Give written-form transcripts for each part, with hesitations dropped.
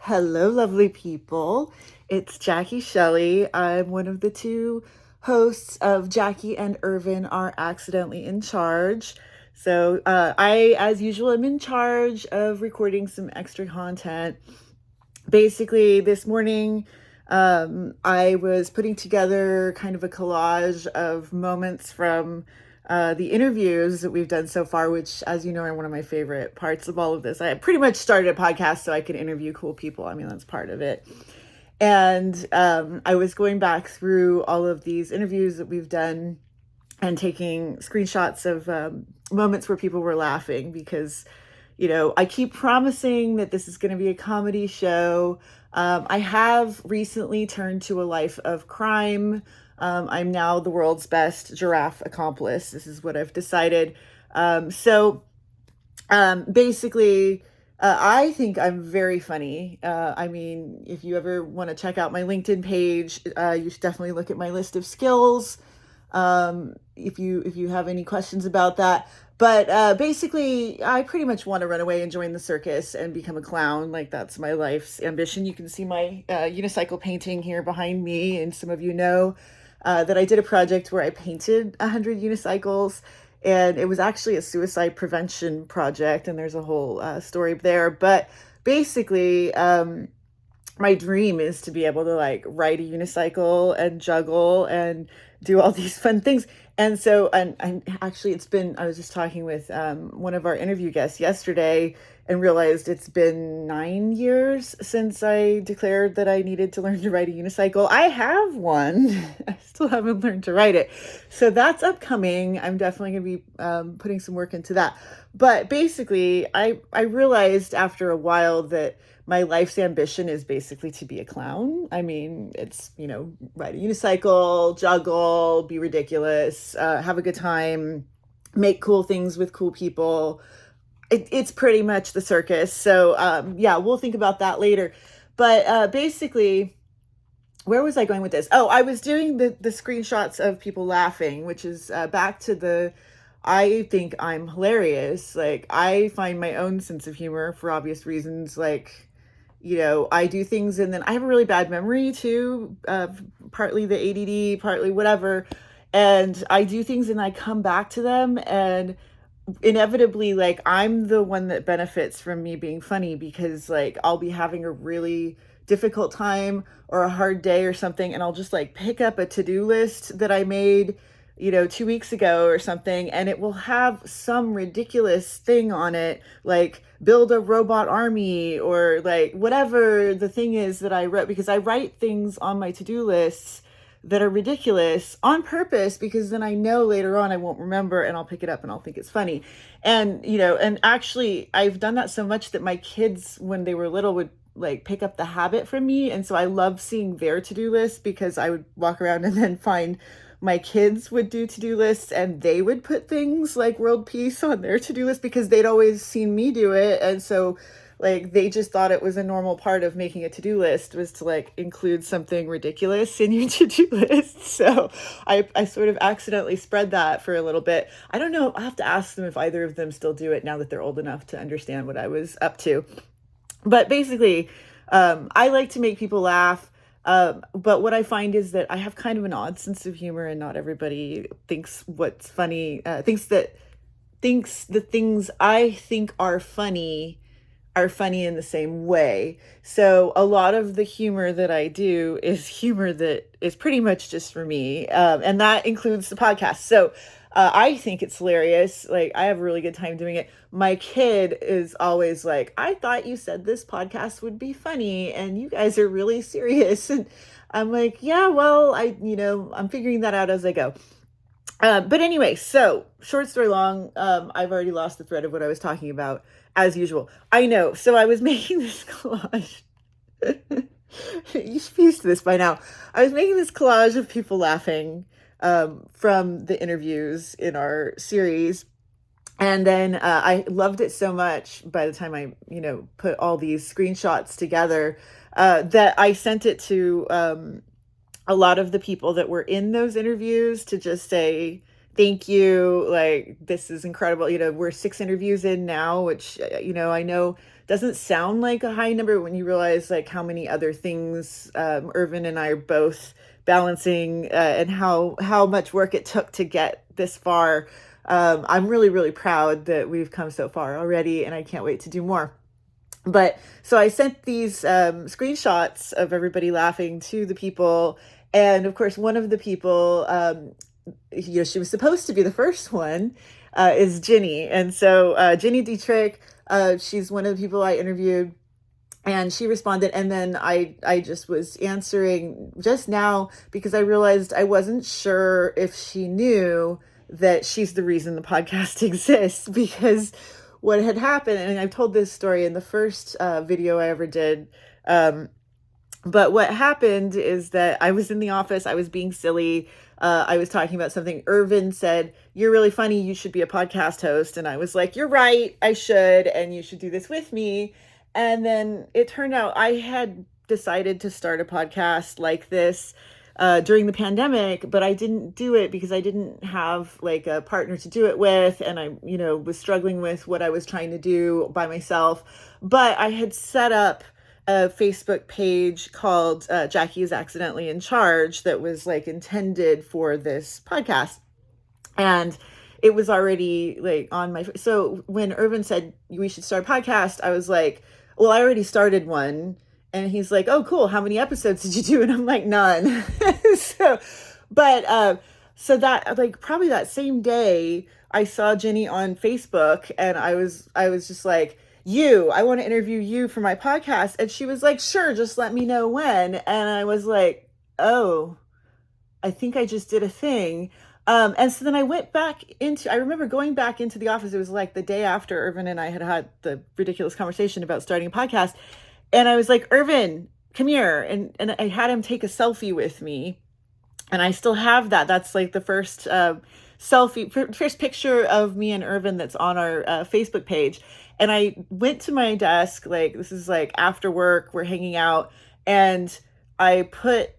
Hello, lovely people. It's Jackie Shelley. I'm one of the two hosts of Jackie and Irvin Are Accidentally in Charge. I, as usual, am in charge of recording some extra content. Basically, this morning, I was putting together kind of a collage of moments from the interviews that we've done so far, which, as you know, are one of my favorite parts of all of this. I pretty much started a podcast so I could interview cool people. I mean, that's part of it. And I was going back through all of these interviews that we've done and taking screenshots of moments where people were laughing because, I keep promising that this is going to be a comedy show. I have recently turned to a life of crime. I'm now the world's best giraffe accomplice. This is what I've decided. Basically, I think I'm very funny. I mean, if you ever want to check out my LinkedIn page, you should definitely look at my list of skills. If you have any questions about that. But basically, I pretty much want to run away and join the circus and become a clown. Like, that's my life's ambition. You can see my unicycle painting here behind me, and some of you know that I did a project where I painted 100 unicycles, and it was actually a suicide prevention project, and there's a whole story there. But basically, my dream is to be able to like ride a unicycle and juggle and do all these fun things. And actually I was just talking with one of our interview guests yesterday and realized it's been 9 years since I declared that I needed to learn to ride a unicycle. I have one. I still haven't learned to ride it. So that's upcoming. I'm definitely going to be putting some work into that. But basically, I realized after a while that my life's ambition is basically to be a clown. I mean, it's, ride a unicycle, juggle, be ridiculous, have a good time, make cool things with cool people. It's pretty much the circus. So, yeah, we'll think about that later. But basically, where was I going with this? Oh, I was doing the screenshots of people laughing, which is back to I think I'm hilarious. Like, I find my own sense of humor for obvious reasons. Like, I do things and then I have a really bad memory too, partly the ADD, partly whatever. And I do things and I come back to them, and inevitably, like, I'm the one that benefits from me being funny because, like, I'll be having a really difficult time or a hard day or something, and I'll just like pick up a to-do list that I made 2 weeks ago or something, and it will have some ridiculous thing on it, like build a robot army or like whatever the thing is that I wrote, because I write things on my to-do lists that are ridiculous on purpose, because then I know later on I won't remember and I'll pick it up and I'll think it's funny. And actually I've done that so much that my kids, when they were little, would like pick up the habit from me. And so I love seeing their to-do list, because I would walk around and then find my kids would do to-do lists and they would put things like world peace on their to-do list because they'd always seen me do it. And so like they just thought it was a normal part of making a to-do list was to like include something ridiculous in your to-do list. So I sort of accidentally spread that for a little bit. I don't know. I'll have to ask them if either of them still do it now that they're old enough to understand what I was up to. But basically, I like to make people laugh. But what I find is that I have kind of an odd sense of humor, and not everybody thinks what's funny, thinks the things I think are funny in the same way. So a lot of the humor that I do is humor that is pretty much just for me. And that includes the podcast. So I think it's hilarious. Like, I have a really good time doing it. My kid is always like, I thought you said this podcast would be funny and you guys are really serious. And I'm like, yeah, well, I'm figuring that out as I go. But anyway, so short story long, I've already lost the thread of what I was talking about, as usual. I know. So I was making this collage. You should be used to this by now. I was making this collage of people laughing from the interviews in our series. And then I loved it so much by the time I, put all these screenshots together, that I sent it to a lot of the people that were in those interviews to just say, thank you. Like, this is incredible. We're 6 interviews in now, which, I know doesn't sound like a high number when you realize like how many other things Irvin and I are both balancing, and how much work it took to get this far. I'm really, really proud that we've come so far already, and I can't wait to do more. But so I sent these screenshots of everybody laughing to the people. And of course, one of the people, she was supposed to be the first one, is Gini. And so Gini Dietrich, she's one of the people I interviewed. And she responded, and then I just was answering just now because I realized I wasn't sure if she knew that she's the reason the podcast exists, because what had happened, and I've told this story in the first video I ever did, but what happened is that I was in the office, I was being silly, I was talking about something. Irvin said, "You're really funny, you should be a podcast host." And I was like, "You're right, I should, and you should do this with me." And then it turned out I had decided to start a podcast like this during the pandemic, but I didn't do it because I didn't have like a partner to do it with. And I, was struggling with what I was trying to do by myself. But I had set up a Facebook page called Jackie is Accidentally in Charge that was like intended for this podcast. And it was already like on my, so when Irvin said we should start a podcast, I was like, well, I already started one. And he's like, "Oh, cool. How many episodes did you do?" And I'm like, "None." So that like probably that same day I saw Gini on Facebook, and I was just like, I want to interview you for my podcast. And she was like, "Sure, just let me know when." And I was like, "Oh, I think I just did a thing." And so then I remember going back into the office. It was like the day after Irvin and I had the ridiculous conversation about starting a podcast. And I was like, "Irvin, come here." And I had him take a selfie with me. And I still have that. That's like the first first picture of me and Irvin that's on our Facebook page. And I went to my desk, like this is like after work, we're hanging out. And I put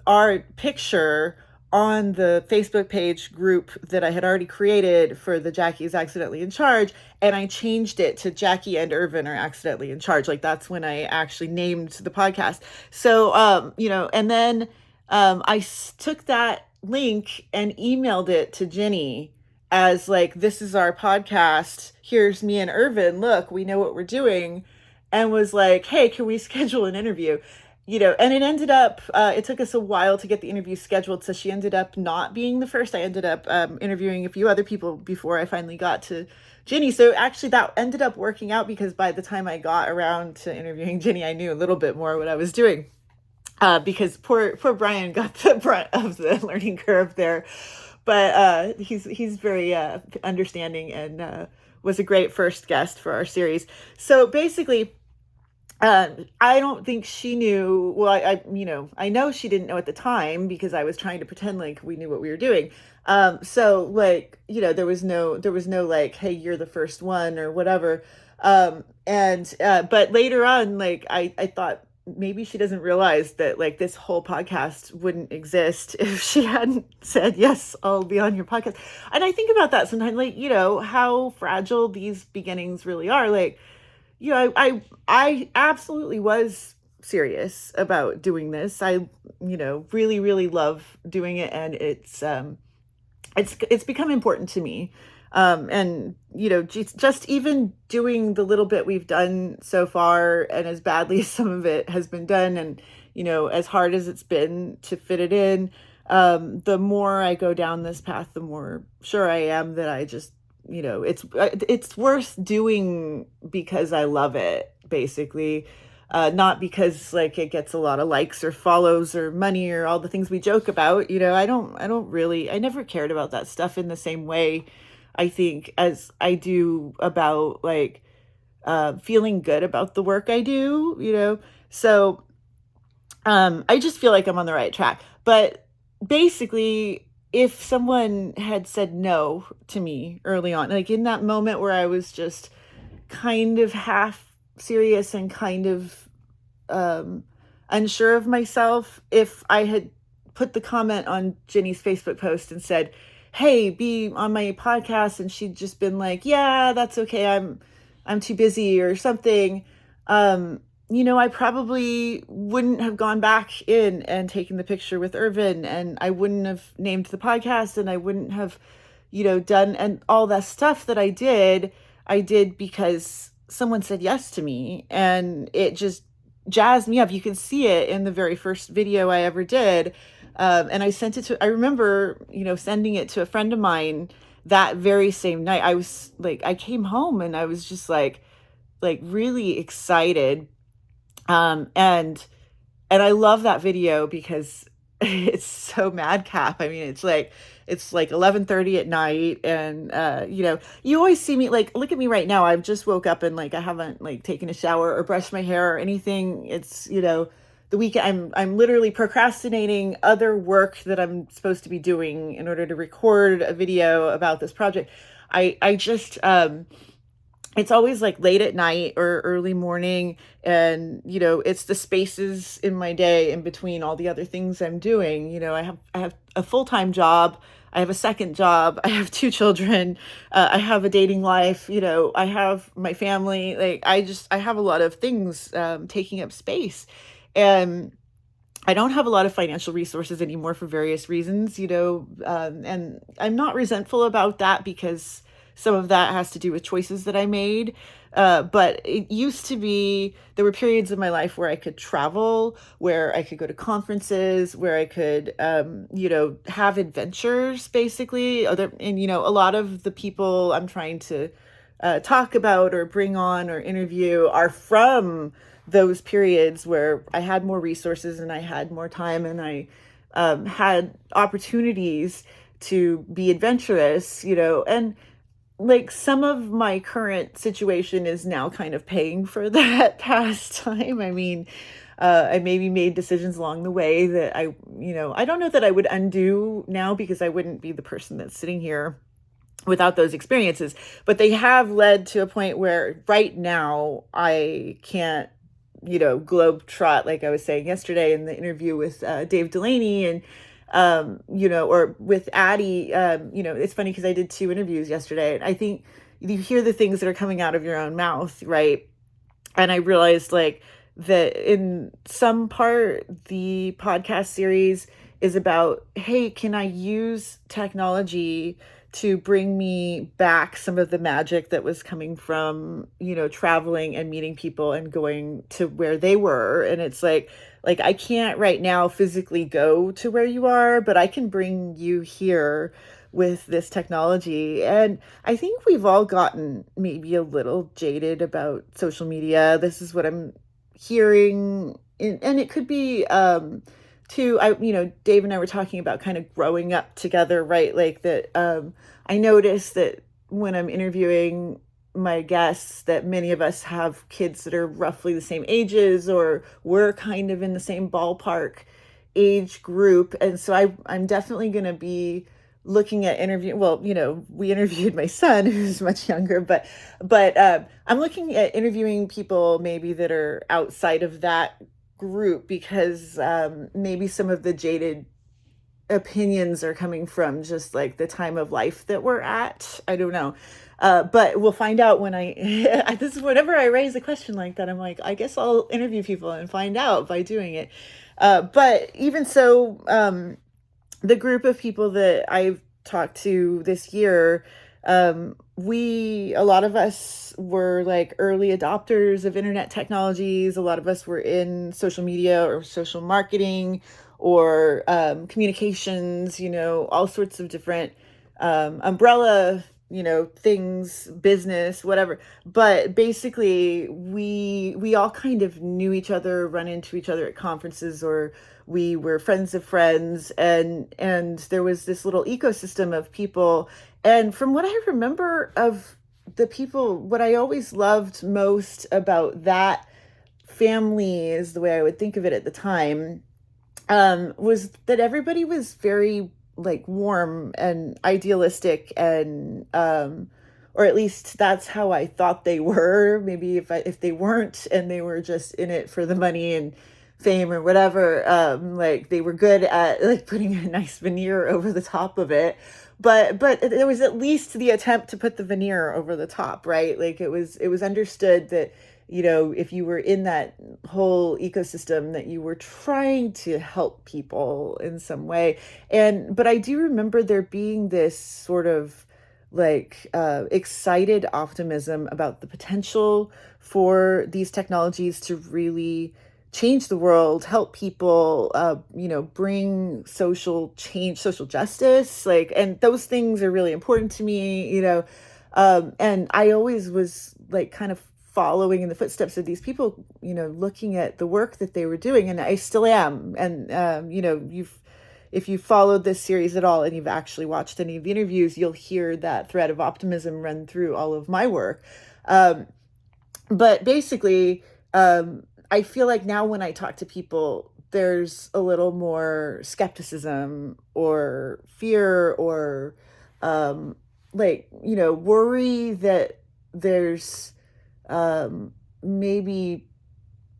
our picture on the Facebook page group that I had already created for the Jackie is Accidentally in Charge. And I changed it to Jackie and Irvin are accidentally in charge. Like that's when I actually named the podcast. So, and then I took that link and emailed it to Gini as like, "This is our podcast. Here's me and Irvin. Look, we know what we're doing." And was like, "Hey, can we schedule an interview?" And it ended up, it took us a while to get the interview scheduled. So she ended up not being the first. I ended up interviewing a few other people before I finally got to Gini. So actually that ended up working out because by the time I got around to interviewing Gini, I knew a little bit more what I was doing. Because poor Brian got the brunt of the learning curve there. But he's very understanding and was a great first guest for our series. So basically, I don't think she knew. Well, I know she didn't know at the time because I was trying to pretend like we knew what we were doing. So like, there was no like, "Hey, you're the first one" or whatever. But later on, like, I thought maybe she doesn't realize that like this whole podcast wouldn't exist if she hadn't said, "Yes, I'll be on your podcast." And I think about that sometimes, like, how fragile these beginnings really are. Like, I absolutely was serious about doing this. I, really, really love doing it. And it's become important to me. And, just even doing the little bit we've done so far, and as badly as some of it has been done, and, as hard as it's been to fit it in, the more I go down this path, the more sure I am that I just, it's worth doing because I love it, basically. Not because like it gets a lot of likes or follows or money or all the things we joke about. I never cared about that stuff in the same way, I think, as I do about like feeling good about the work I do, So I just feel like I'm on the right track. But basically, if someone had said no to me early on, like in that moment where I was just kind of half serious and kind of unsure of myself, if I had put the comment on Ginny's Facebook post and said, "Hey, be on my podcast," and she'd just been like, "Yeah, that's okay, I'm too busy," or something, um, I probably wouldn't have gone back in and taken the picture with Irvin, and I wouldn't have named the podcast, and I wouldn't have, done and all that stuff that I did because someone said yes to me, and it just jazzed me up. You can see it in the very first video I ever did. And I remember, sending it to a friend of mine that very same night. I came home and I was just like really excited. And I love that video because it's so madcap. I mean, it's like 11:30 at night, and you always see me, like, look at me right now. I've just woke up and like I haven't like taken a shower or brushed my hair or anything. It's, the weekend. I'm literally procrastinating other work that I'm supposed to be doing in order to record a video about this project. I just it's always like late at night or early morning, and it's the spaces in my day in between all the other things I'm doing. I have a full-time job, I have a second job, I have two children, I have a dating life, I have my family. Like, I have a lot of things taking up space, and I don't have a lot of financial resources anymore for various reasons, and I'm not resentful about that because some of that has to do with choices that I made. But it used to be, there were periods of my life where I could travel, where I could go to conferences, where I could, have adventures, basically. A lot of the people I'm trying to talk about or bring on or interview are from those periods where I had more resources and I had more time, and I had opportunities to be adventurous, and like some of my current situation is now kind of paying for that past time. I mean, I maybe made decisions along the way that I don't know that I would undo now, because I wouldn't be the person that's sitting here without those experiences, but they have led to a point where right now I can't, globe trot, like I was saying yesterday in the interview with Dave Delaney, and or with Addie. It's funny because I did two interviews yesterday, and I think you hear the things that are coming out of your own mouth, right? And I realized, like, that in some part the podcast series is about, hey, can I use technology to bring me back some of the magic that was coming from, traveling and meeting people and going to where they were. And it's like I can't right now physically go to where you are, but I can bring you here with this technology. And I think we've all gotten maybe a little jaded about social media. This is what I'm hearing. And it could be too, Dave and I were talking about kind of growing up together, right? Like that. I noticed that when I'm interviewing my guests, that many of us have kids that are roughly the same ages, or we're kind of in the same ballpark age group. And so I'm definitely going to be looking at interview. Well, we interviewed my son who's much younger, but I'm looking at interviewing people maybe that are outside of that group, because maybe some of the jaded opinions are coming from just like the time of life that we're at. I don't know. But we'll find out when this is whenever I raise a question like that, I'm like, I guess I'll interview people and find out by doing it. But even so, the group of people that I've talked to this year, a lot of us were like early adopters of internet technologies. A lot of us were in social media or social marketing or communications, all sorts of different umbrella, things, business, whatever. But basically, we all kind of knew each other, run into each other at conferences, or we were friends of friends, and there was this little ecosystem of people. And from what I remember of the people, what I always loved most about that family, is the way I would think of it at the time, was that everybody was very like warm and idealistic, and or at least that's how I thought they were. Maybe if they weren't, and they were just in it for the money and fame or whatever, like they were good at like putting a nice veneer over the top of it. But there was at least the attempt to put the veneer over the top, right? Like it was understood that if you were in that whole ecosystem, that you were trying to help people in some way. But I do remember there being this sort of like excited optimism about the potential for these technologies to really change the world, help people, bring social change, social justice, and those things are really important to me. And I always was like kind of following in the footsteps of these people, looking at the work that they were doing, and I still am. And if you followed this series at all and you've actually watched any of the interviews, you'll hear that thread of optimism run through all of my work. But basically, I feel like now when I talk to people, there's a little more skepticism or fear or worry that there's maybe,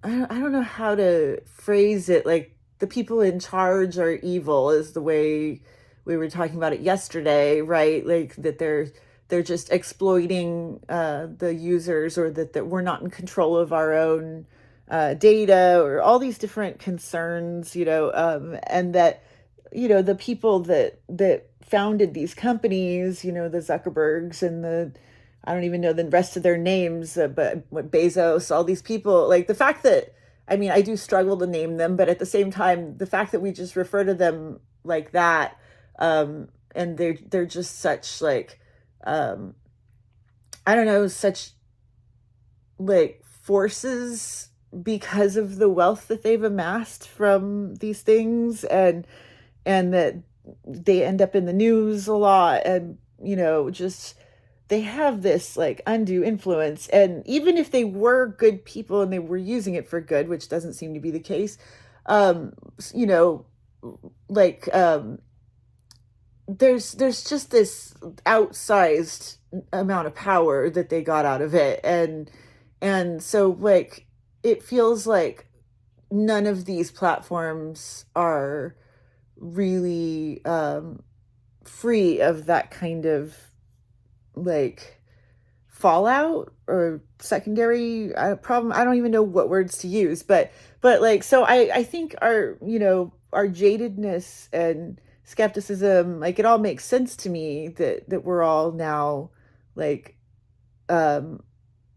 I don't know how to phrase it, like the people in charge are evil is the way we were talking about it yesterday, right? Like that they're just exploiting the users, or that we're not in control of our own data, or all these different concerns, and that, the people that founded these companies, the Zuckerbergs and I don't even know the rest of their names, but what Bezos, all these people, like the fact that, I mean, I do struggle to name them, but at the same time, the fact that we just refer to them like that, and they're just such like, I don't know, such like forces because of the wealth that they've amassed from these things, and that they end up in the news a lot, and just they have this like undue influence. And even if they were good people and they were using it for good, which doesn't seem to be the case, um you know like there's just this outsized amount of power that they got out of it. And so like it feels like none of these platforms are really free of that kind of like fallout or secondary problem. I don't even know what words to use, but like, so I think our jadedness and skepticism, like it all makes sense to me that we're all now like um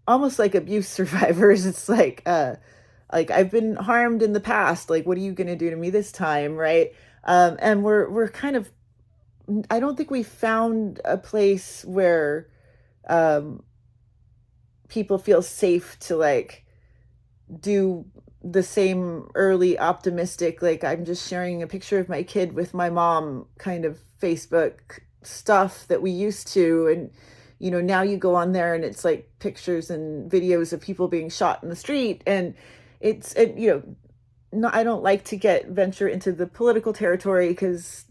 almost like abuse survivors. It's like I've been harmed in the past, like what are you going to do to me this time, right? And we're kind of, I don't think we found a place where um people feel safe to like do the same early optimistic, like I'm just sharing a picture of my kid with my mom kind of Facebook stuff that we used to. And now you go on there and it's like pictures and videos of people being shot in the street. And no, I don't like to venture into the political territory, because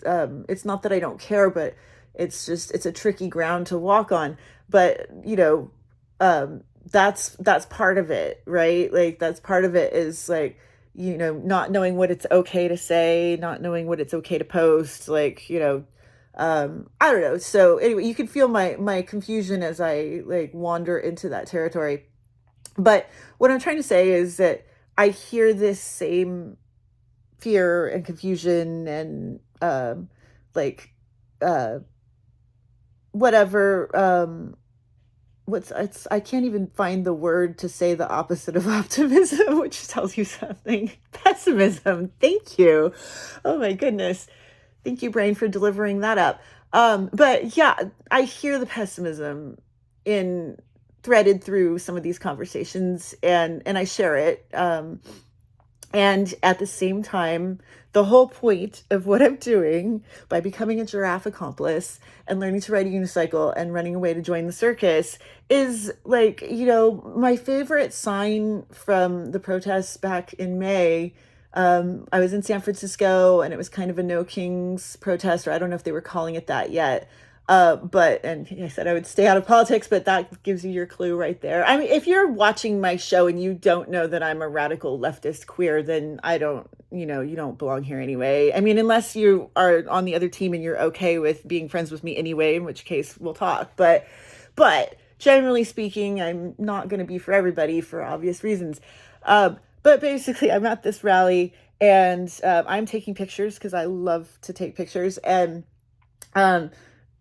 it's not that I don't care, but it's a tricky ground to walk on. But that's part of it, right? Like that's part of it is like, not knowing what it's okay to say, not knowing what it's okay to post, like, I don't know. So anyway, you can feel my confusion as I like wander into that territory. But what I'm trying to say is that I hear this same fear and confusion and like uh whatever I can't even find the word to say the opposite of optimism, which tells you something. Pessimism. Thank you. Oh my goodness. Thank you, brain, for delivering that up. But yeah, I hear the pessimism in threaded through some of these conversations, and I share it. And at the same time, the whole point of what I'm doing by becoming a giraffe accomplice and learning to ride a unicycle and running away to join the circus is like, my favorite sign from the protests back in May. I was in San Francisco, and it was kind of a No Kings protest, or I don't know if they were calling it that yet. And I said I would stay out of politics, but that gives you your clue right there. I mean, if you're watching my show and you don't know that I'm a radical leftist queer, then you don't belong here anyway. I mean, unless you are on the other team and you're okay with being friends with me anyway, in which case we'll talk. But generally speaking, I'm not going to be for everybody for obvious reasons. But basically, I'm at this rally and I'm taking pictures because I love to take pictures. And um,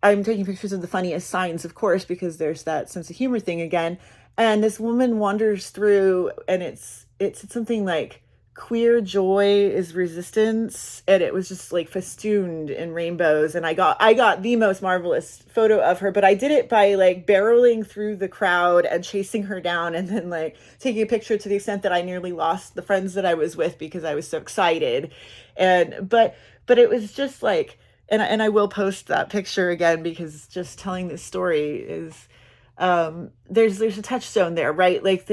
I'm taking pictures of the funniest signs, of course, because there's that sense of humor thing again. And this woman wanders through, and it's something like queer joy is resistance, and it was just like festooned in rainbows. And I got the most marvelous photo of her, but I did it by like barreling through the crowd and chasing her down, and then like taking a picture to the extent that I nearly lost the friends that I was with because I was so excited. And but it was just like, and I will post that picture again because just telling this story is there's a touchstone there, right? Like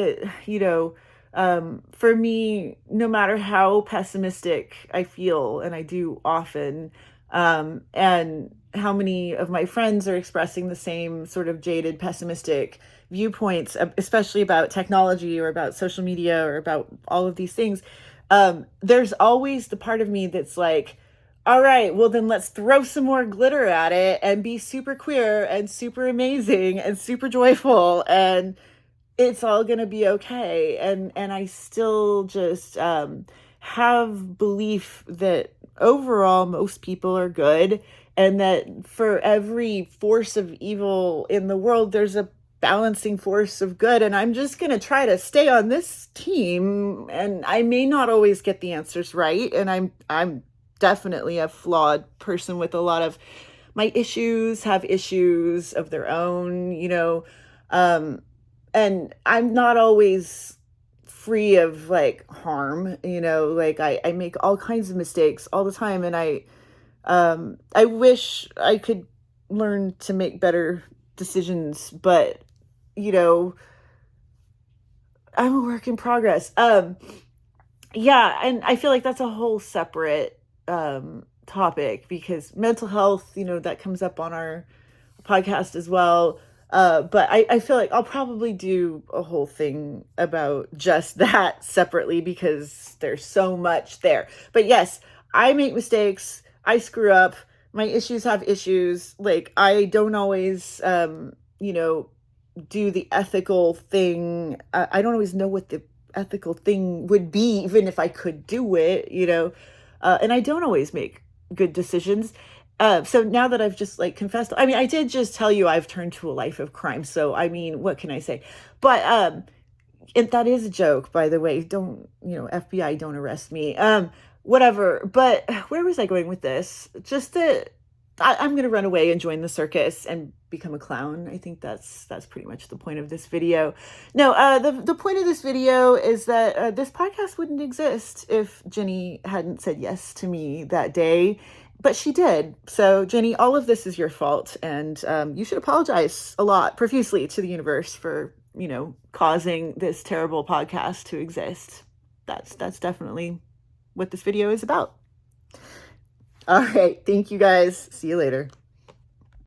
for me, no matter how pessimistic I feel, and I do often, and how many of my friends are expressing the same sort of jaded, pessimistic viewpoints, especially about technology or about social media or about all of these things, there's always the part of me that's like, all right, well then let's throw some more glitter at it and be super queer and super amazing and super joyful, and it's all going to be okay. And I still just have belief that overall most people are good, and that for every force of evil in the world there's a balancing force of good, and I'm just going to try to stay on this team. And I may not always get the answers right, and I'm definitely a flawed person with a lot of my issues have issues of their own, um and I'm not always free of like harm, like I make all kinds of mistakes all the time, and I wish I could learn to make better decisions, but you know I'm a work in progress. Yeah, and I feel like that's a whole separate topic, because mental health, that comes up on our podcast as well. But I feel like I'll probably do a whole thing about just that separately because there's so much there. But yes, I make mistakes. I screw up. My issues have issues. Like, I don't always, do the ethical thing. I don't always know what the ethical thing would be, even if I could do it, and I don't always make good decisions. So now that I've just like confessed, I mean, I did just tell you I've turned to a life of crime. So, I mean, what can I say? But that is a joke, by the way. Don't, FBI, don't arrest me. Whatever. But where was I going with this? Just that I'm going to run away and join the circus and become a clown. I think that's pretty much the point of this video. No, the point of this video is that this podcast wouldn't exist if Gini hadn't said yes to me that day. But she did. So, Jenny, all of this is your fault. And you should apologize a lot, profusely, to the universe for, causing this terrible podcast to exist. That's definitely what this video is about. All right. Thank you, guys. See you later.